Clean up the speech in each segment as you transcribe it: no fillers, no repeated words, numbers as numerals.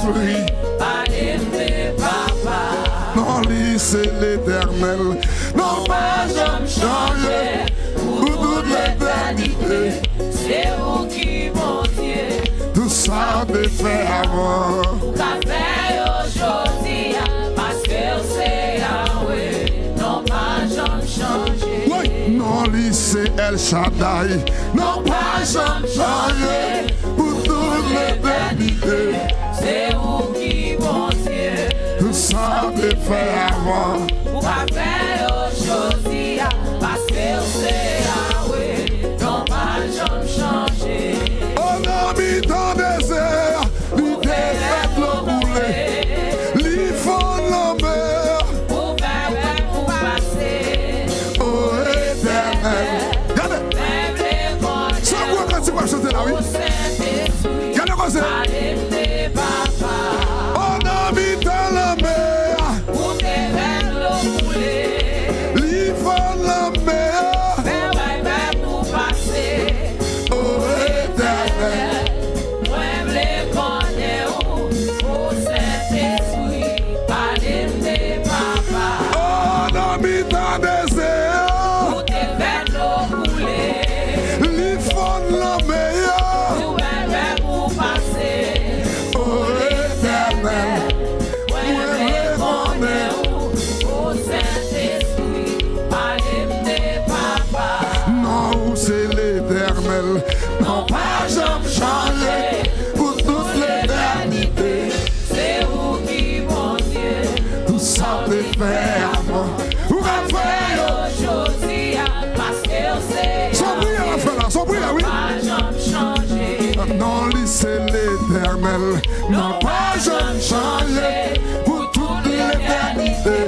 Saint-Esprit. Non, lui c'est l'Éternel. Non, pas jamais changer pour toute l'éternité. C'est vous qui montiez. Tout ça de fait avant. Pour qu'a fait aujourd'hui, parce que c'est Yahweh. Non, pas jamais changer. Oui, non, lui c'est El Shaddai. Non, pas jamais changer pour toute l'éternité. C'est vous qui montiez. Tout ça de fait avant. Pour qu'a fait aujourd'hui, parce que c'est Yahweh. Non, pas jamais changer. On a mis dans le désert, lui défaite le boulet, lui fond la mer. Pour faire pour passer. Oh Éternel. Regardez, Même les connaître. c'est quoi quand tu vas chanter là, oui? Au Saint-Esprit. Regardez quoi c'est. Allez, les papas. On a mis dans la mer, Pour te faire le boulet. lui fond la mer. Même pour passer. Oh Éternel. Même les connaître. Au Saint-Esprit. Allez, les papas. On a mis dans le désert, Pour te faire le boulet. lui fond la mer. Même pour passer. Oh Éternel. Même les connaître. Au Saint-Esprit. Allez, les papas. Non, c'est l'Éternel. Non, pas jamais changer pour toute l'éternité. C'est vous qui montiez. Tout ça te fait avant. Ou à faire. Aujourd'hui, parce que c'est Son bruit à la fin là, son bruit là, oui. pas jamais changé. Non, lui c'est l'Éternel. Non, pas jamais changer pour toute l'éternité.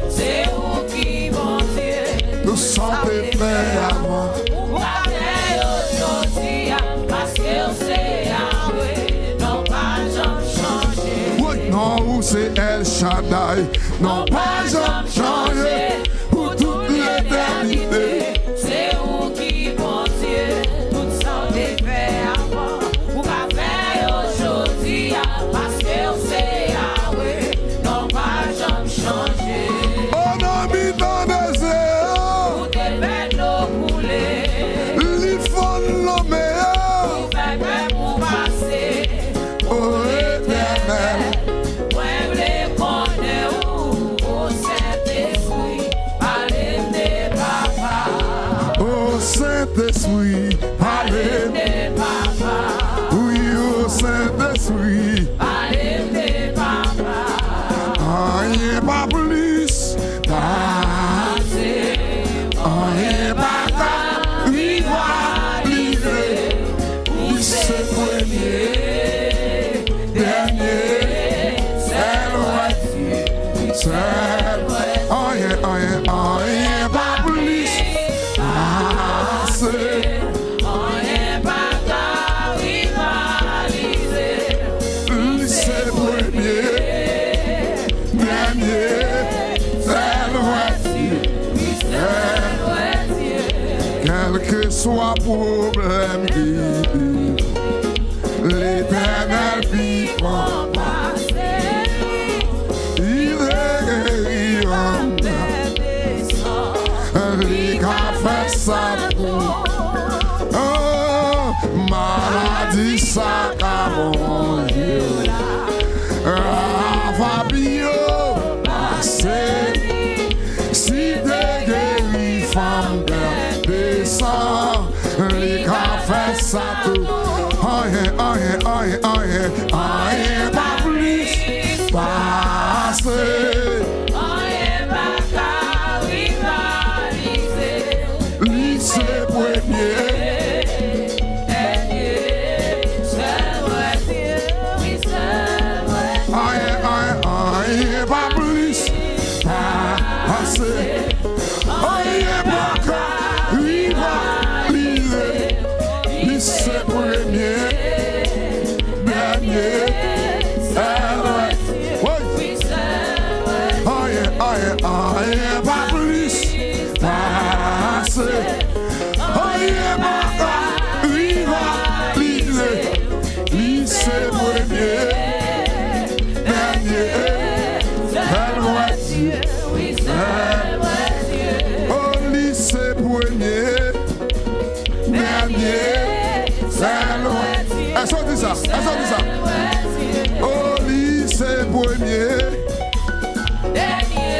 C'est vous qui montiez. Tout ça te fait avant. Vous avez aujourd'hui, parce que c'est Yahweh. Non, pas jamais changé. Oui, non, c'est El Shaddai. Non, pas jamais changer pour toute l'éternité. C'est vous qui montiez. Tout ça des faits avant. Vous avez aujourd'hui, parce que c'est Yahweh. Non, pas jamais changé. On a mis dans le désert, Vous devez nous couler. lui font la mer. Vous faites pour passer. Oh Éternel. Même les connaître. Au Saint-Esprit. Allez, les papas. Oh Saint-Esprit, allez, Les papas. oui, oh Saint-Esprit, Allez, les papas. rien pas plus, rien pas rivaliser, oui c'est premier, dernier, c'est loin, c'est rien pas plus, c'est On n'est pas qu'à rivaliser. lui c'est premier, dernier, c'est loin. Quel que soit problème qui vit, l'Éternel vivant, il est guérissant, il a fait ça pour. Oh, maladie ça a mangé, Fabio, passé, si t'es guéri, femme descend, il a fait ça tout. Oh yeah, oh yeah, oh yeah, oh yeah, oh yeah. Est-ce qu'on dit ça? Oh, lui, c'est premier. Dernier,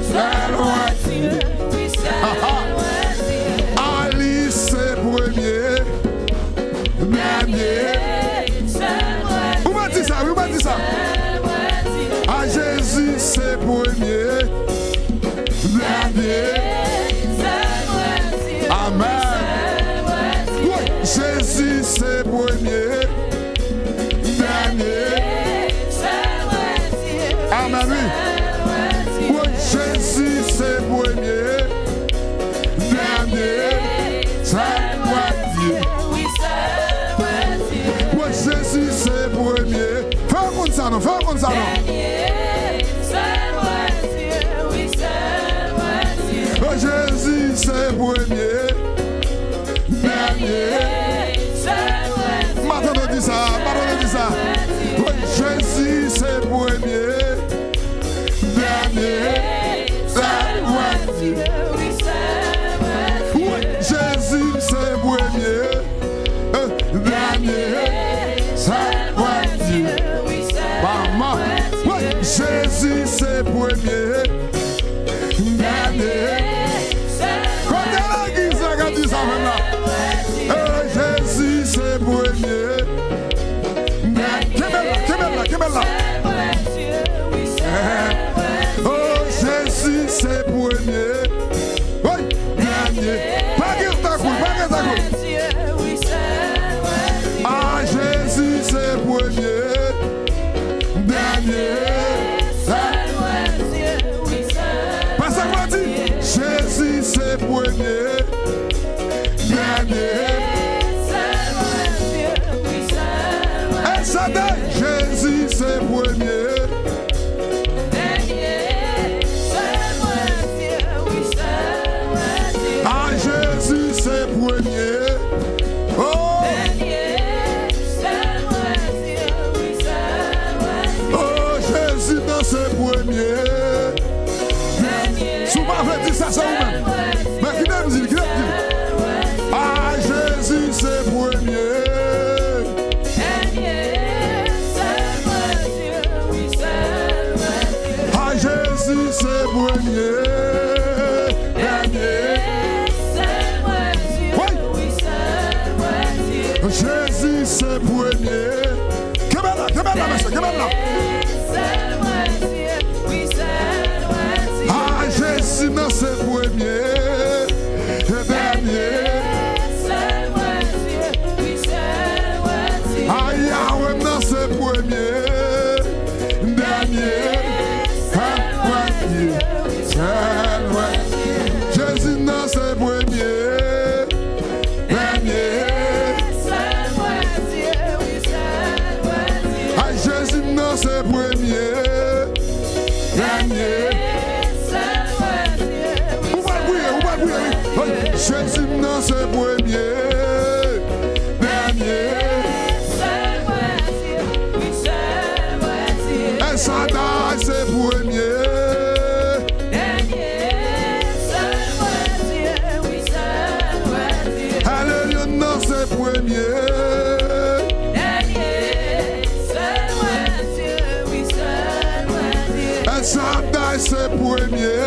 seul roi Dieu. Oui, seul roi Dieu. Ali, c'est premier. Dernier. Vous m'avez dit ça, vous m'avez dit ça. Ah, Jésus, c'est premier. Dernier. Amen. Oui, Jésus, c'est premier. Dernier. Amen, oui. Oui, Jésus, c'est premier. Dernier. C'est moi Dieu. Oui, Jésus, c'est premier. Fais comme ça, non? Fais comme ça, non? Oh, Jésus, c'est premier. Dernier. Maintenant, on dit ça. Maintenant, on dit ça. Oui, Jésus, c'est premier. Dernier. C'est moi Dieu. Oui, Jésus, c'est premier. Dernier. C'est moi Dieu. Maman. Oui, Jésus, c'est premier. Dernier. Quand elle a dit ça, quand dit ça maintenant. Jésus, c'est premier. Kemela. Oh, Jésus, c'est premier. Oui, dernier. Pas qu'il t'a cool. Ah, Jésus, c'est premier. Dernier. Pas ça qu'on dit. Jésus, c'est premier. Dernier. El Shaddai, Jésus, c'est premier. Ah, Jésus, c'est premier. Oh, oh, Jésus, dans ses premiers. Souvent, on dit ça, c'est vous-même. Mais qui n'a dit? Ah, Jésus, c'est premier. Ah, Jésus, c'est premier. Dernier. Jésus, c'est premier. Kemela, monsieur, Kemela. Ah, Jésus, non, c'est premier. Dernier. Ah, Yahweh, non, c'est premier. Dernier. Jésus, non, c'est premier. Dernier. Ah, Jésus, non, c'est premier. Dernier. Où va bouiller? Jésus, non, c'est premier. Dernier. El Shaddai, c'est premier. Alléluia, non, c'est premier. El Shaddai, c'est premier.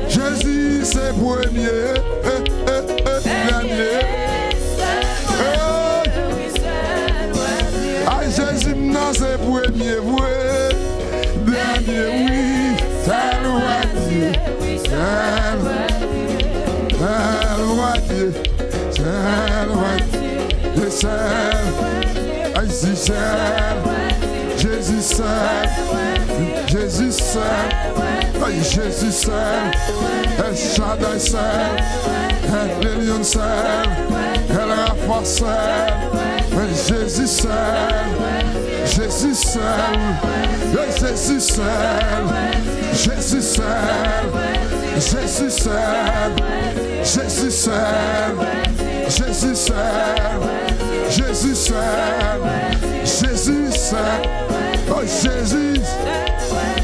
Jésus, c'est premier. Dernier. Ah, Jésus, non, c'est premier. Oui. Dernier, oui. C'est le roi Dieu. C'est le roi Dieu. C'est le roi Dieu. Jésus seul, Jésus seul, Jésus seul, El Shaddai seul, El Lion seul, El Rapha seul, Jésus seul, Jésus seul, Jésus seul, Jésus seul, Jésus seul, Jésus seul, Jésus seul, Jésus seul, Jésus seul, oh Jésus,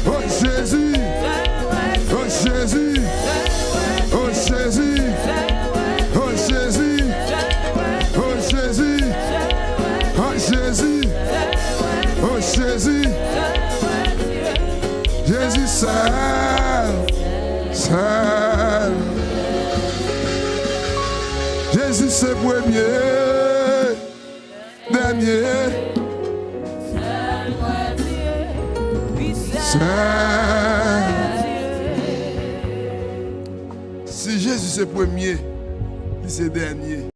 oh Jésus, oh Jésus, oh Jésus. seul. Jésus c'est premier, dernier. Seul. Si Jésus c'est premier, c'est dernier.